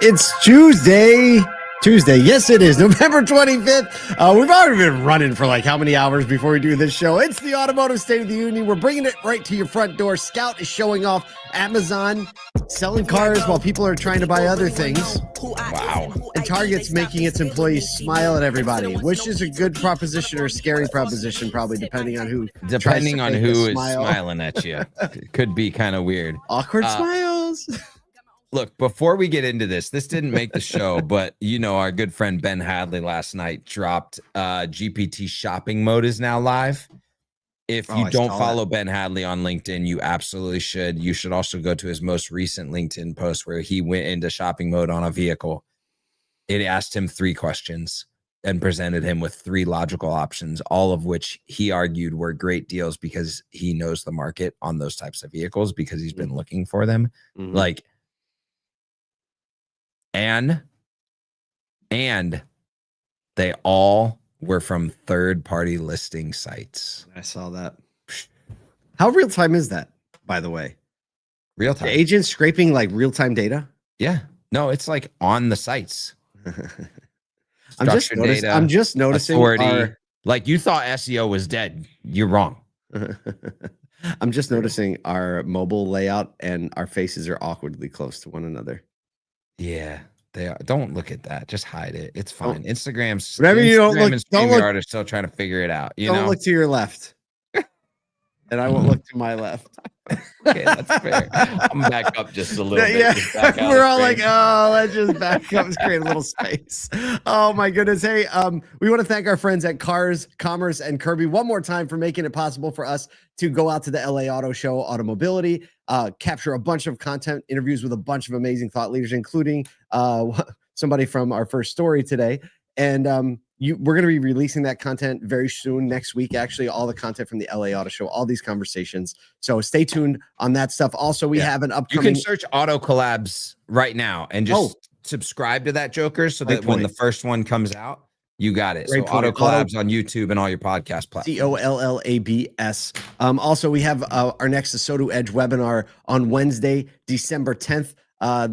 It's Tuesday. Yes, it is November 25th. We've already been running for like how many hours before we do this show? It's the Automotive State of the Union. We're bringing it right to your front door. Scout is showing off Amazon selling cars while people are trying to buy other things. Wow. And Target's making its employees smile at everybody, which is a good proposition or a scary proposition, probably depending on who. Depending on who is smiling at you. It could be kind of weird. Awkward smiles. Look, before we get into this didn't make the show, but you know, our good friend Ben Hadley last night dropped GPT shopping mode is now live. If you don't follow Ben Hadley on LinkedIn, you absolutely should. You should also go to his most recent LinkedIn post where he went into shopping mode on a vehicle. It asked him 3 questions and presented him with 3 logical options, all of which he argued were great deals because he knows the market on those types of vehicles because he's been looking for them. Mm-hmm. Like, and they all were from third-party listing sites. I saw that. How real time is that, by the way? Real time. The agents scraping like real time data? Yeah. No, it's like on the sites. I'm just noticing. Like you thought SEO was dead. You're wrong. I'm just noticing our mobile layout and our faces are awkwardly close to one another. Yeah, they are. Don't look at that. Just hide it. It's fine. Instagram's whatever. You don't look. And StreamYard are still trying to figure it out. Don't look to your left, and I won't look to my left. Okay, that's fair. I'm back up just a little bit. Yeah, we're all like, oh, let's just back up. Let's create a little space. Oh my goodness. Hey, we want to thank our friends at Cars, Commerce, and Kirby one more time for making it possible for us to go out to the LA Auto Show, Automobility, capture a bunch of content, interviews with a bunch of amazing thought leaders, including somebody from our first story today. And we're going to be releasing that content very soon, next week, actually, all the content from the LA Auto Show, all these conversations. So stay tuned on that stuff. Also, we have an upcoming... You can search Auto Collabs right now and just subscribe to that, Joker, so that when the first one comes out, you got it. So Auto Collabs on YouTube and all your podcast platforms. COLLABS. Also, we have our next ASOTU Edge webinar on Wednesday, December 10th.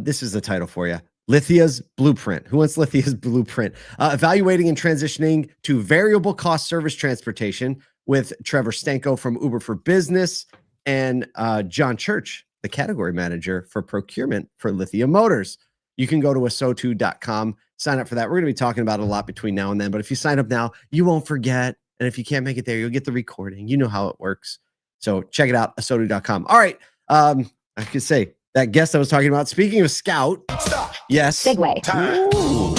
This is the title for you. Lithia's Blueprint. Who wants Lithia's Blueprint? Evaluating and transitioning to variable cost service transportation with Trevor Stanko from Uber for Business and John Church, the category manager for procurement for Lithia Motors. You can go to asotu.com, sign up for that. We're going to be talking about it a lot between now and then, but if you sign up now, you won't forget. And if you can't make it there, you'll get the recording. You know how it works. So check it out, asotu.com. All right. I could say that guest I was talking about, speaking of Scout. Stop. Yes. Segway.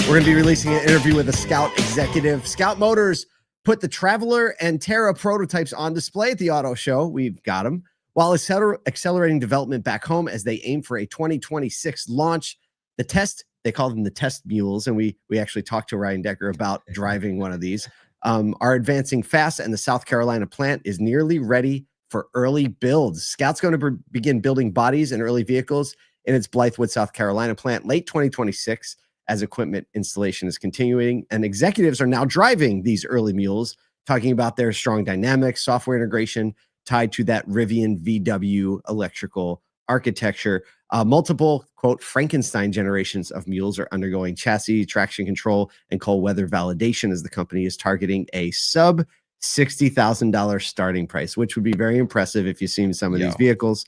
We're going to be releasing an interview with a Scout executive. Scout Motors put the Traveler and Terra prototypes on display at the auto show. We've got them while accelerating development back home as they aim for a 2026 launch. The test, they call them the test mules. And we actually talked to Ryan Decker about driving one of these, are advancing fast, and the South Carolina plant is nearly ready for early builds. Scout's going to begin building bodies and early vehicles in its Blythewood, South Carolina plant late 2026 as equipment installation is continuing. And executives are now driving these early mules, talking about their strong dynamics, software integration tied to that Rivian VW electrical architecture. Multiple, quote, Frankenstein generations of mules are undergoing chassis, traction control, and cold weather validation as the company is targeting a sub $60,000 starting price, which would be very impressive if you've seen some of these vehicles.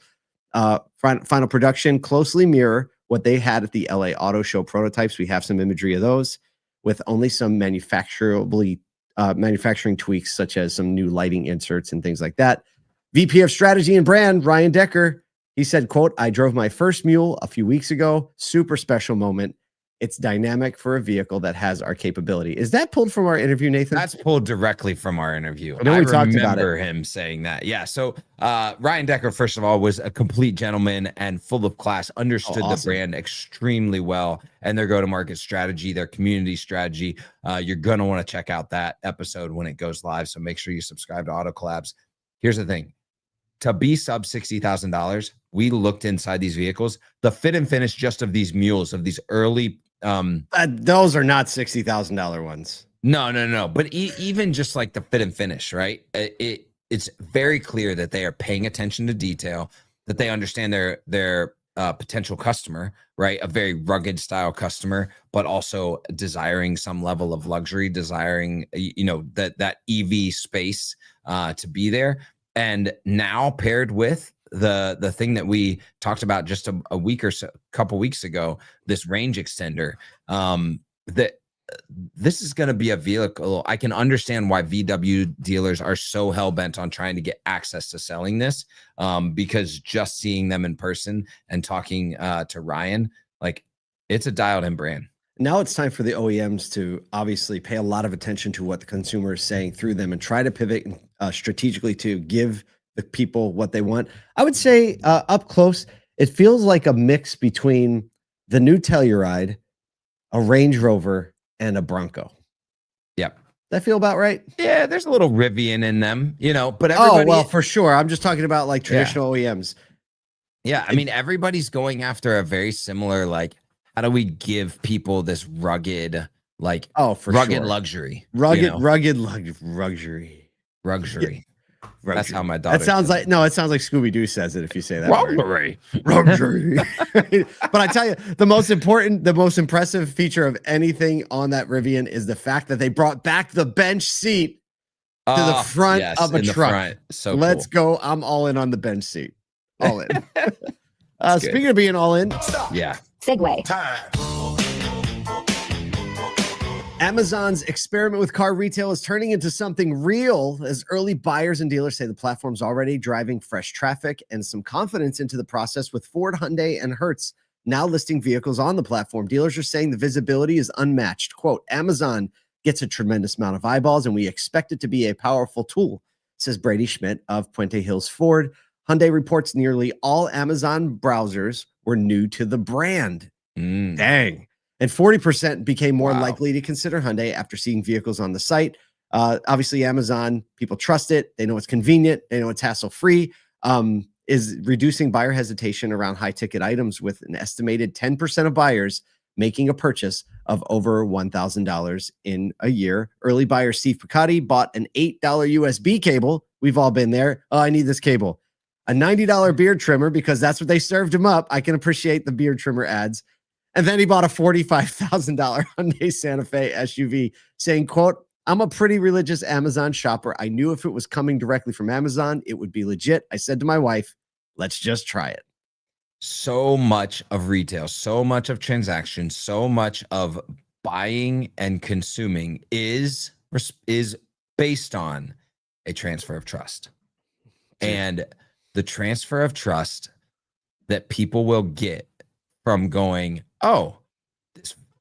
Final production closely mirror what they had at the LA Auto Show prototypes. We have some imagery of those with only some manufacturing tweaks, such as some new lighting inserts and things like that. VP of Strategy and Brand, Ryan Decker, he said, quote, I drove my first mule a few weeks ago. Super special moment. It's dynamic for a vehicle that has our capability. Is that pulled from our interview, Nathan? That's pulled directly from our interview. I know we talked about it. remember him saying that. Yeah. So Ryan Decker, first of all, was a complete gentleman and full of class, understood the brand extremely well and their go-to-market strategy, their community strategy. You're going to want to check out that episode when it goes live. So make sure you subscribe to Auto Collabs. Here's the thing. To be sub $60,000, we looked inside these vehicles. The fit and finish just of these mules, of these early those are not $60,000 ones. No. But even just like the fit and finish, right? It's very clear that they are paying attention to detail, that they understand their potential customer, right? A very rugged style customer, but also desiring some level of luxury, desiring, that EV space to be there. And now paired with the thing that we talked about just a week or so, couple weeks ago, this range extender, that this is going to be a vehicle. I can understand why VW dealers are so hell-bent on trying to get access to selling this, because just seeing them in person and talking to Ryan, like, it's a dialed-in brand. Now it's time for the OEMs to obviously pay a lot of attention to what the consumer is saying through them and try to pivot strategically to give the people what they want. I would say up close, it feels like a mix between the new Telluride, a Range Rover, and a Bronco. Yep. That feel about right? Yeah, there's a little Rivian in them, but everybody. Oh, well, for sure. I'm just talking about like traditional OEMs. Yeah, I mean, everybody's going after a very similar, like, how do we give people this rugged, like, rugged luxury? Rugged luxury. Luxury. That's how my daughter. It sounds like Scooby-Doo says it if you say that. Luxury. But I tell you, the most impressive feature of anything on that Rivian is the fact that they brought back the bench seat to the front of a truck. So let's go. I'm all in on the bench seat. All in. Speaking of being all in, yeah. Segue time. Amazon's experiment with car retail is turning into something real as early buyers and dealers say the platform's already driving fresh traffic and some confidence into the process, with Ford, Hyundai, and Hertz now listing vehicles on the platform. Dealers are saying the visibility is unmatched. Quote, Amazon gets a tremendous amount of eyeballs, and we expect it to be a powerful tool, says Brady Schmidt of Puente Hills Ford. Hyundai reports nearly all Amazon browsers were new to the brand. Dang. And 40% became more likely to consider Hyundai after seeing vehicles on the site. Obviously, Amazon, people trust it. They know it's convenient. They know it's hassle-free. Is reducing buyer hesitation around high-ticket items, with an estimated 10% of buyers making a purchase of over $1,000 in a year. Early buyer Steve Picotti bought an $8 USB cable. We've all been there. Oh, I need this cable. A $90 beard trimmer because that's what they served him up. I can appreciate the beard trimmer ads. And then he bought a $45,000 Hyundai Santa Fe SUV, saying, quote, I'm a pretty religious Amazon shopper. I knew if it was coming directly from Amazon, it would be legit. I said to my wife, let's just try it. So much of retail, so much of transactions, so much of buying and consuming is based on a transfer of trust. And the transfer of trust that people will get from going, oh,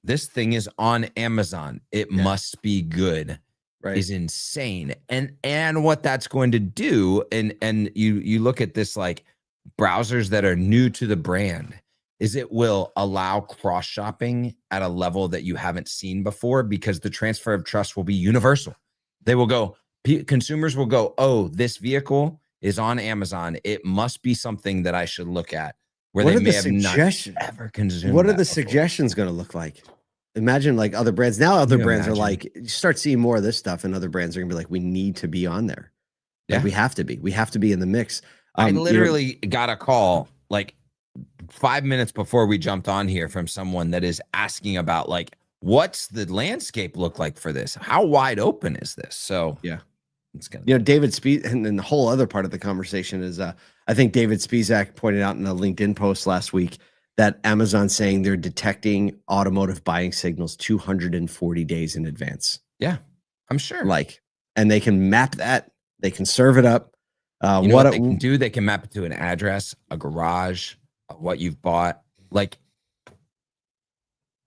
this thing is on Amazon, it must be good, right, is insane. And what that's going to do, and you look at this, like, browsers that are new to the brand, is it will allow cross shopping at a level that you haven't seen before, because the transfer of trust will be universal. They will go, consumers will go, oh, this vehicle is on Amazon, it must be something that I should look at. Where what they are may the have not ever consumed. What are the suggestions going to look like? Imagine like other brands. Now other brands are like, you start seeing more of this stuff, and other brands are going to be like, we need to be on there. Like, we have to be. We have to be in the mix. I literally got a call like 5 minutes before we jumped on here from someone that is asking about, like, what's the landscape look like for this? How wide open is this? So yeah. It's gonna, David Spies, and then the whole other part of the conversation is, I think David Spizak pointed out in a LinkedIn post last week that Amazon's saying they're detecting automotive buying signals 240 days in advance. Yeah, I'm sure. Like, and they can map that, they can serve it up. You know what they can do? They can map it to an address, a garage, what you've bought. Like,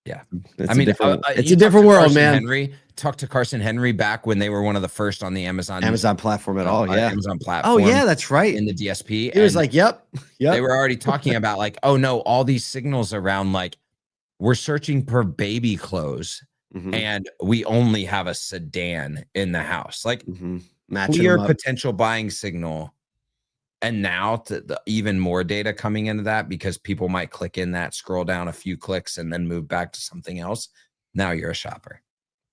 yeah, it's a different world, man. Talk to Carson Henry back when they were one of the first on the Amazon platform at all. Yeah, Amazon platform. Oh yeah, that's right. In the DSP, he was like, "Yep." They were already talking about, like, oh no, all these signals around, like, we're searching for baby clothes, and we only have a sedan in the house. Like, clear potential buying signal. And now even more data coming into that, because people might click in that, scroll down a few clicks, and then move back to something else. Now you're a shopper.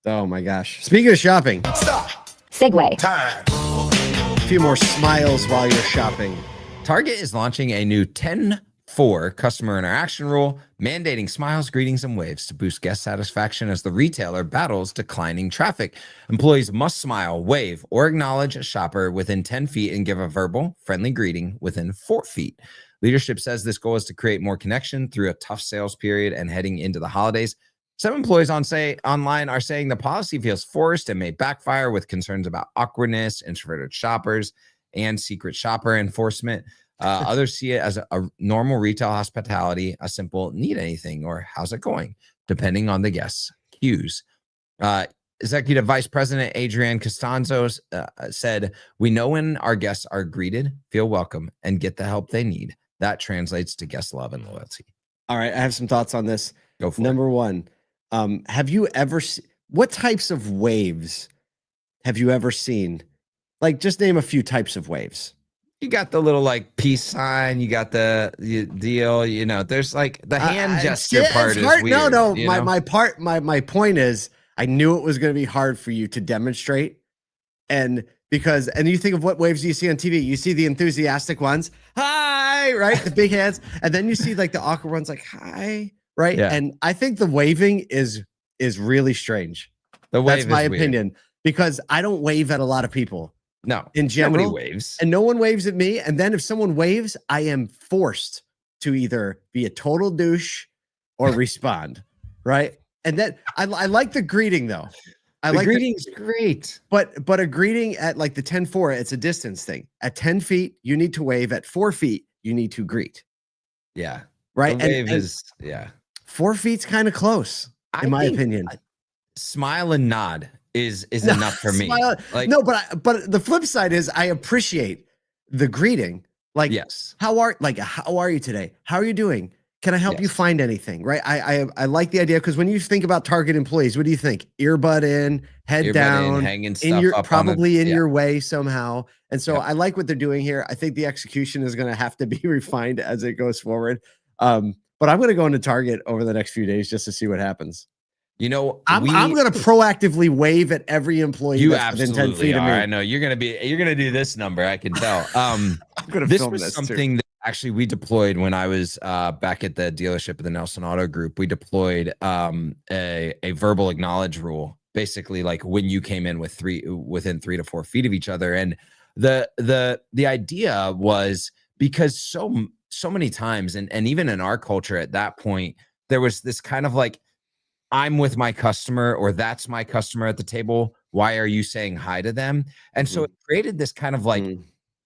Oh my gosh. Speaking of shopping. Stop. Segue. Time. A few more smiles while you're shopping. Target is launching a new 10 4, customer interaction rule, mandating smiles, greetings, and waves to boost guest satisfaction as the retailer battles declining traffic. Employees must smile, wave, or acknowledge a shopper within 10 feet and give a verbal, friendly greeting within 4 feet. Leadership says this goal is to create more connection through a tough sales period and heading into the holidays. Some employees online are saying the policy feels forced and may backfire, with concerns about awkwardness, introverted shoppers, and secret shopper enforcement. Others see it as a normal retail hospitality, a simple need anything or how's it going, depending on the guest's cues. Executive Vice President Adrienne Costanzo said, "We know when our guests are greeted, feel welcome, and get the help they need. That translates to guest love and loyalty." All right, I have some thoughts on this. Go for Number one, have you ever what types of waves have you ever seen? Like, just name a few types of waves. You got the little like peace sign. You got the deal. You know, there's like the hand gesture part is weird. No. My point is, I knew it was going to be hard for you to demonstrate, and you think of what waves you see on TV. You see the enthusiastic ones, hi, right, the big hands, and then you see like the awkward ones, like hi, right. Yeah. And I think the waving is really strange. That's my opinion, because I don't wave at a lot of people. No, in general, nobody waves, and no one waves at me. And then if someone waves, I am forced to either be a total douche or respond, right? And then I like the greeting though. The greeting's great, but a greeting at like the 10-4, it's a distance thing. At 10 feet, you need to wave. At 4 feet, you need to greet. Yeah, right. The wave is 4 feet's kind of close, in my opinion. Smile and nod is enough for me. Like, no, but the flip side is I appreciate the greeting. Like, yes, how are you today? How are you doing? Can I help you find anything? Right. I like the idea, because when you think about target employees, what do you think? Earbud in, head down, hanging stuff up probably in your way somehow. And so I like what they're doing here. I think the execution is going to have to be refined as it goes forward. But I'm going to go into Target over the next few days just to see what happens. You know, I'm going to proactively wave at every employee. You that's within 10 feet of me. I know you're going to do this number. I can tell. I'm going to this film was this something that actually we deployed when I was back at the dealership of the Nelson Auto Group. We deployed a verbal acknowledge rule, basically like when you came in within 3 to 4 feet of each other. And the idea was, because so many times, and even in our culture at that point, there was this kind of like, I'm with my customer, or that's my customer at the table. Why are you saying hi to them? And so it created this kind of like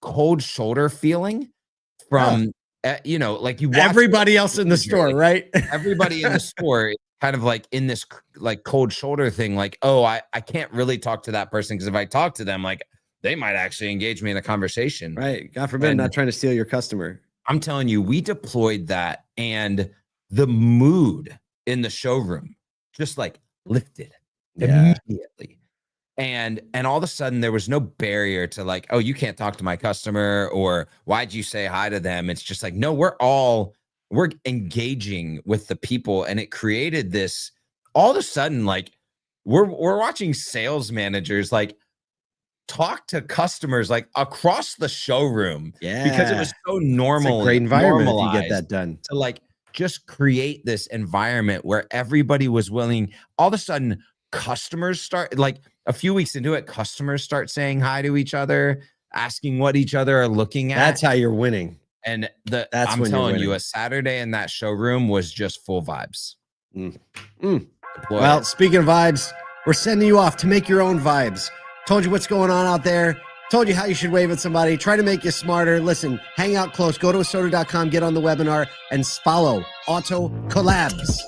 cold shoulder feeling from, like you watch everybody else in the store, right? Everybody in the store is kind of like in this like cold shoulder thing. Like, oh, I can't really talk to that person, because if I talk to them, like they might actually engage me in a conversation. Right. God forbid, not trying to steal your customer. I'm telling you, we deployed that, and the mood in the showroom just like lifted immediately. And all of a sudden there was no barrier to like, oh, you can't talk to my customer, or why'd you say hi to them? It's just like, no, we're engaging with the people. And it created this, all of a sudden, like we're watching sales managers like talk to customers like across the showroom, because it was so normal. It's a great environment if you get that done. To like just create this environment where everybody was willing. All of a sudden, customers start, like a few weeks into it, customers start saying hi to each other, asking what each other are looking at. That's how you're winning. And I'm telling you, a Saturday in that showroom was just full vibes. Well, speaking of vibes, we're sending you off to make your own vibes. Told you what's going on out there. Told you how you should wave at somebody. Try to make you smarter. Listen, hang out close. Go to asoto.com, get on the webinar, and follow Auto Collabs.